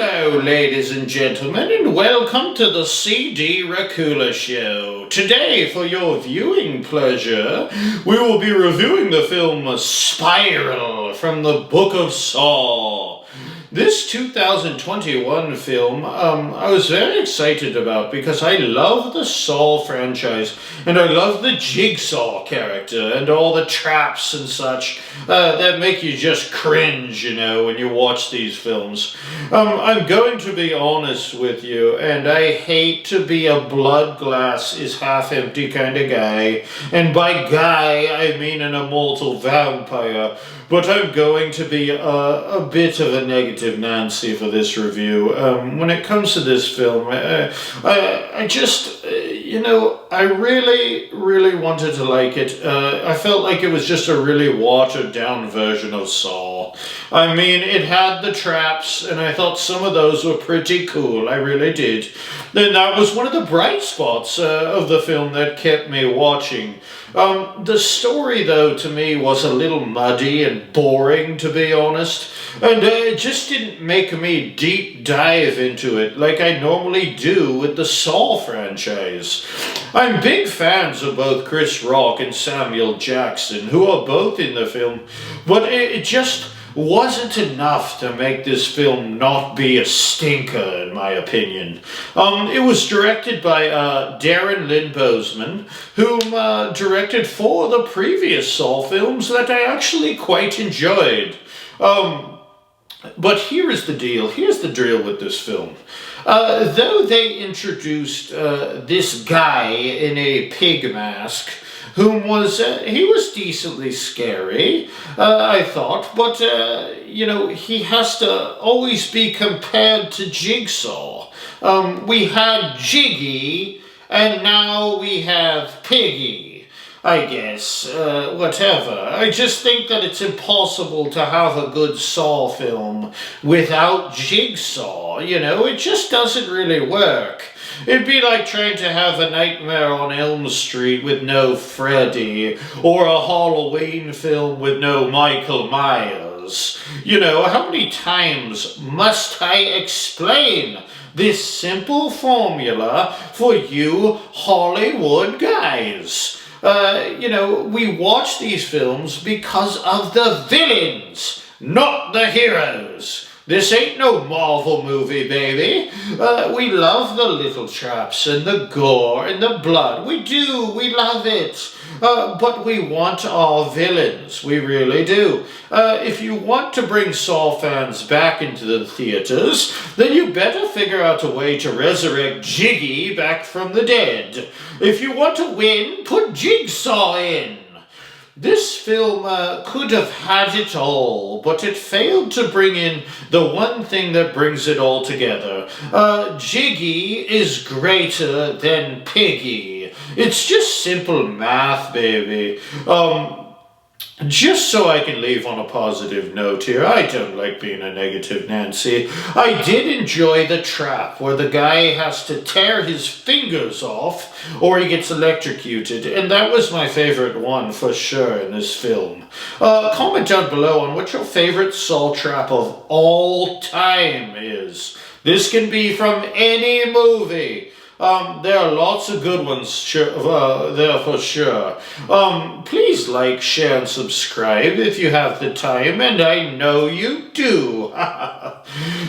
Hello, ladies and gentlemen, and welcome to the CD Racoola Show. Today, for your viewing pleasure, we will be reviewing the film Spiral from the Book of Saw. This 2021 film, I was very excited about because I love the Saw franchise and I love the Jigsaw character and all the traps and such that make you just cringe, when you watch these films. I'm going to be honest with you, and I hate to be a blood glass is half empty kind of guy, and by guy I mean an immortal vampire. But I'm going to be a bit of a negative Nancy for this review. When it comes to this film, I just, I really wanted to like it. I felt like it was just a really watered down version of Saw. I mean, it had the traps, and I thought some of those were pretty cool. I really did. And that was one of the bright spots of the film that kept me watching. The story, though, to me was a little muddy and boring, to be honest, and it just didn't make me deep dive into it like I normally do with the Saw franchise. I'm big fans of both Chris Rock and Samuel Jackson, who are both in the film, but it just wasn't enough to make this film not be a stinker, in my opinion. It was directed by Darren Lynn Bousman, whom directed 4 of the previous Saw films that I actually quite enjoyed. But here is the deal. Here's the drill with this film. Though they introduced this guy in a pig mask, whom was, he was decently scary, I thought, but, he has to always be compared to Jigsaw. We had Jiggy, and now we have Piggy, I guess, whatever. I just think that it's impossible to have a good Saw film without Jigsaw, it just doesn't really work. It'd be like trying to have a Nightmare on Elm Street with no Freddy, or a Halloween film with no Michael Myers. How many times must I explain this simple formula for you Hollywood guys? We watch these films because of the villains, not the heroes. This ain't no Marvel movie, baby. We love the little traps and the gore and the blood. We do. We love it. But we want our villains. We really do. If you want to bring Saw fans back into the theaters, then you better figure out a way to resurrect Jiggy back from the dead. If you want to win, put Jigsaw in. This film could have had it all, but it failed to bring in the one thing that brings it all together. Jiggy is greater than Piggy. It's just simple math, baby. Just so I can leave on a positive note here, I don't like being a negative Nancy. I did enjoy the trap where the guy has to tear his fingers off or he gets electrocuted, and that was my favorite one for sure in this film. Comment down below on what your favorite Saw trap of all time is. This can be from any movie. There are lots of good ones there for sure. Please like, share, and subscribe if you have the time, and I know you do.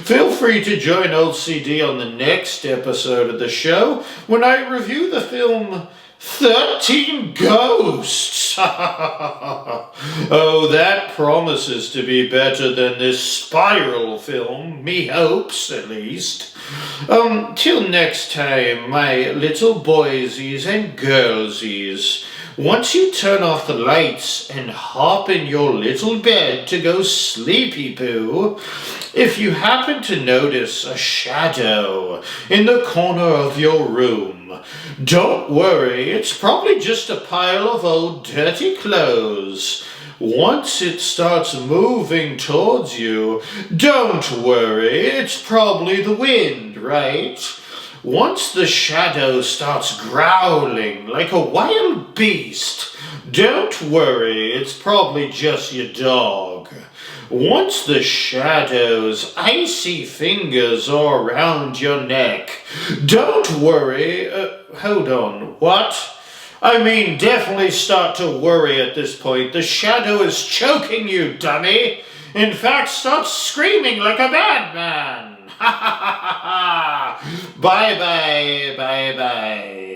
Feel free to join Old CD on the next episode of the show when I review the film 13 Ghosts. Oh, that promises to be better than this Spiral film, me hopes at least. Till next time, my little boysies and girlsies, once you turn off the lights and hop in your little bed to go sleepy poo, if you happen to notice a shadow in the corner of your room, don't worry, it's probably just a pile of old dirty clothes. Once it starts moving towards you, don't worry, it's probably the wind, right? Once the shadow starts growling like a wild beast, don't worry, it's probably just your dog. Once the shadow's icy fingers are around your neck, don't worry. Hold on, what? I mean, definitely start to worry at this point. The shadow is choking you, dummy. In fact, start screaming like a madman. Ha ha ha ha ha. Bye bye, bye bye.